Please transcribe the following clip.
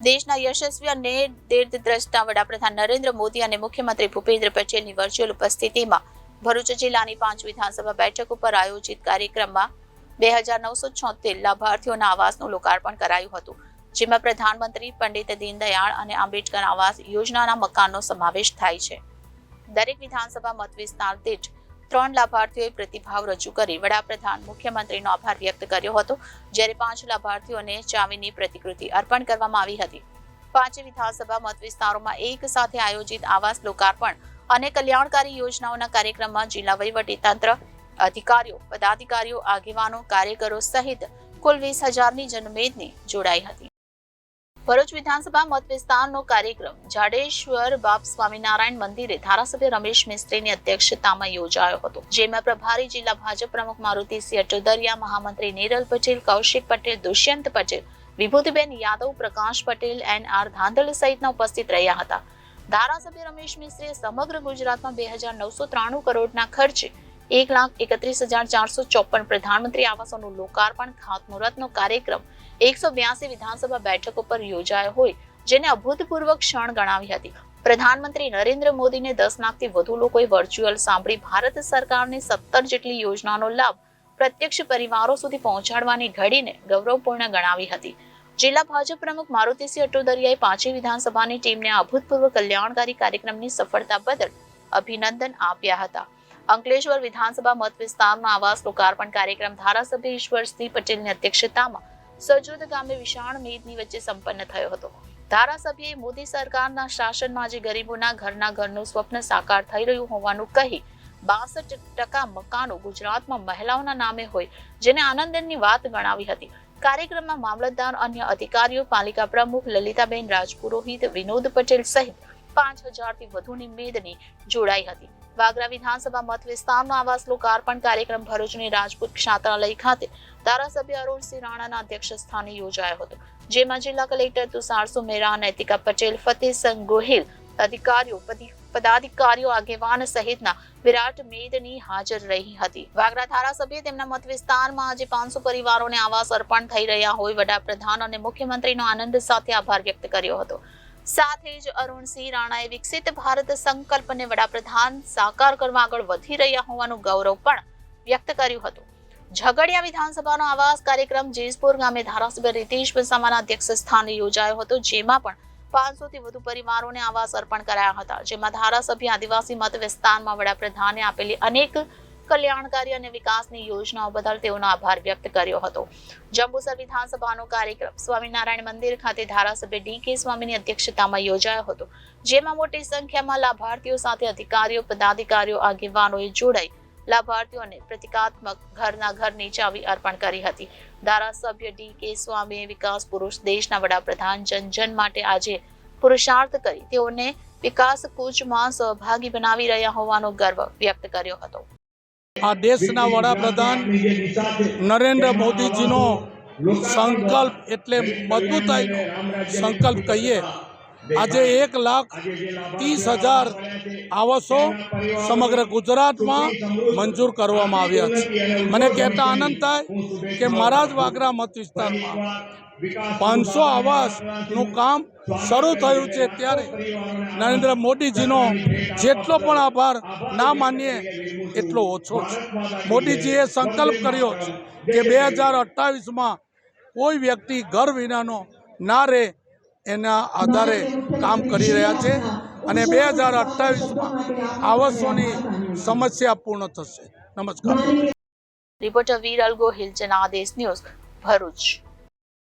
દેશના યશસ્વી અને દીર્ઘદ્રષ્ટા વડાપ્રધાન નરેન્દ્ર મોદી અને મુખ્યમંત્રી ભૂપેન્દ્ર પટેલની વર્ચ્યુઅલ ઉપસ્થિતિમાં ભરૂચ જિલ્લાની 5 વિધાનસભા બેઠક ઉપર આયોજિત કાર્યક્રમમાં 2976 લાભાર્થીઓના આવાસનું લોકાર્પણ કરાયું હતું, જેમાં પ્રધાનમંત્રી પંડિત દીનદયાળ અને આંબેડકર આવાસ યોજનાના મકાનનો સમાવેશ થાય છે। દરેક વિધાનસભા મત વિસ્તાર દીઠ 3 લાભાર્થીઓએ પ્રતિભાવ રજૂ કરી વડાપ્રધાન મુખ્યમંત્રીનો આભાર વ્યક્ત કર્યો હતો, જ્યારે 5 લાભાર્થીઓને ચાવીની પ્રતિકૃતિ અર્પણ કરવામાં આવી હતી। 5 વિધાનસભા મત વિસ્તારોમાં એક સાથે આયોજિત આવાસ લોકાર્પણ અને કલ્યાણકારી યોજનાઓના કાર્યક્રમમાં જિલ્લા વહીવટીતંત્ર, અધિકારીઓ, પદાધિકારીઓ, આગેવાનો, કાર્યકરો સહિત કુલ 20,000ની જનમેદની જોડાઈ હતી। ભરૂચ વિધાનસભા મત વિસ્તારનો કાર્યક્રમ જાડેશ્વર બાપ સ્વામિનારાયણ મંદિરે ધારાસભ્ય રમેશ મિસ્ત્રીની અધ્યક્ષતામાં યોજાયો હતો, જેમાં પ્રભારી જિલ્લા ભાજપ પ્રમુખ મારુતિસિંહ અટોદરિયા, મહામંત્રી નીરલ પટેલ, કૌશિક પટેલ, દુષ્યંત પટેલ, વિભૂતિબેન યાદવ, પ્રકાશ પટેલ, NR ધાંધલ સહિતના ઉપસ્થિત રહ્યા હતા। ધારાસભ્ય રમેશ મિસ્ત્રીએ સમગ્ર ગુજરાતમાં 2,993 કરોડના ખર્ચે 1,31,454 પ્રધાનમંત્રી આવાસોનું લોકાર્પણ ખાતમુહૂર્તનો કાર્યક્રમ 182 વિધાનસભા બેઠકો પર યોજાયો હોય, જેને અભૂતપૂર્વ ક્ષણ ગણાવી હતી। પ્રધાનમંત્રી નરેન્દ્ર મોદીને 10 લાખથી વધુ લોકોએ વર્ચ્યુઅલ સાંભળી ભારત સરકારની 17 જેટલી યોજનાનો લાભ પ્રત્યક્ષ પરિવારો સુધી પહોંચાડવાની ઘડીને ગૌરવપૂર્ણ ગણાવી હતી। જિલ્લા ભાજપ પ્રમુખ મારુતિસિંહ અટોદરિયાએ 5 વિધાનસભાની ટીમને આ અભૂતપૂર્વ કલ્યાણકારી કાર્યક્રમની સફળતા બદલ અભિનંદન આપ્યા હતા। અંકલેશ્વર વિધાનસભા મત વિસ્તારના આવાસ લોકાર્પણ કાર્યક્રમ ધારાસભ્ય ઈશ્વરસિંહ પટેલની અધ્યક્ષતામાં સજોદ ગામે વિશાળ મેદની વચ્ચે સંપન્ન થયો હતો। ધારાસભ્યએ મોદી સરકારના શાસનમાં આજે ગરીબોના ઘરનું સ્વપ્ન સાકાર થઈ રહ્યું હોવાનું કહી 62% મકાનો ગુજરાતમાં મહિલાઓના નામે હોય, જેને આનંદની વાત ગણાવી હતી। કાર્યક્રમમાં મામલતદાર, અન્ય અધિકારીઓ, પાલિકા પ્રમુખ લલિતાબેન રાજપુરોહિત, વિનોદ પટેલ સહિત 5,000થી વધુની મેદની જોડાઈ હતી। વાગરા વિધાનસભા મત વિસ્તારનો આવાસ લોકાર્પણ કાર્યક્રમ ભરૂચની રાજપૂત છાત્રાલય ખાતે ધારાસભ્ય અરુણસિંહ રાણાના અધ્યક્ષ સ્થાને યોજાયો હતો, જેમાં જિલ્લા કલેક્ટર તુષાર સુમેરા, નૈતિકા પટેલ, ફતેહસંગ ગોહિલ, અધિકારીઓ, પદાધિકારીઓ, આગેવાન સહિતના વિરાટ મેદની હાજર રહી હતી। વાગરા ધારાસભ્ય તેમના મત વિસ્તારમાં આજે 500 પરિવારોને આવાસ અર્પણ થઈ રહ્યા હોય વડાપ્રધાન અને મુખ્યમંત્રીનો આનંદ સાથે આભાર વ્યક્ત કર્યો હતો। સાથે જ અરુણસિંહ રાણાએ વિકસિત ભારત સંકલ્પને વડાપ્રધાન સાકાર કરવા આગળ વધી રહ્યા હોવાનું ગૌરવ પણ વ્યક્ત કર્યું હતું। ઝઘડિયા વિધાનસભાનો આવાસ કાર્યક્રમ જેસપુર ગામે ધારાસભ્ય રીતેશ વસાવાના અધ્યક્ષ સ્થાને યોજાયો હતો, જેમાં પણ 500થી વધુ પરિવારોને આવાસ અર્પણ કરાયા હતા, જેમાં ધારાસભ્ય આદિવાસી મત વિસ્તારમાં વડાપ્રધાને આપેલી અનેક કલ્યાણકારી અને વિકાસની યોજનાઓ બદલ તેઓનો આભાર વ્યક્ત કર્યો હતો। જંબુસર વિધાનસભાનો કાર્યક્રમ સ્વામિનારાયણ મંદિર ખાતે ધારાસભ્ય DK સ્વામીની અધ્યક્ષતામાં યોજાયો હતો, જેમાં મોટી સંખ્યામાં લાભાર્થીઓ સાથે અધિકારીઓ, પદાધિકારીઓ, આગેવાનોએ જોડાઈ લાભાર્થીઓને પ્રતિકાત્મક ઘરની ચાવી અર્પણ કરી હતી। ધારાસભ્ય DK સ્વામીએ વિકાસ પુરુષ, દેશના વડાપ્રધાન જન માટે આજે પુરુષાર્થ કરી તેઓને વિકાસ કૂચમાં સહભાગી બનાવી રહ્યા હોવાનો ગર્વ વ્યક્ત કર્યો હતો। આ દેશના વડાપ્રધાન નરેન્દ્ર મોદીજીનો સંકલ્પ એટલે મજબૂતાઈનો સંકલ્પ કહીએ। આજે 1,30,000 આવાસો સમગ્ર ગુજરાતમાં મંજૂર કરવામાં આવ્યા છે। મને કહેતા આનંદ થાય કે મારા જ વાગરા મત વિસ્તારમાં 500 આવાસનું કામ શરૂ થયું છે, ત્યારે નરેન્દ્ર મોદીજીનો જેટલો પણ આભાર ના માનીએ એટલો ઓછો છે। મોદીજીએ સંકલ્પ કર્યો છે કે 2028માં કોઈ વ્યક્તિ ઘર વિનાનો ના રહે, એના આધારે કામ કરી રહ્યા છે અને 2028માં આવાસોની સમસ્યા પૂર્ણ થશે। નમસ્કાર। Reporter Viral Gohil, Janadesh news, Bharuch.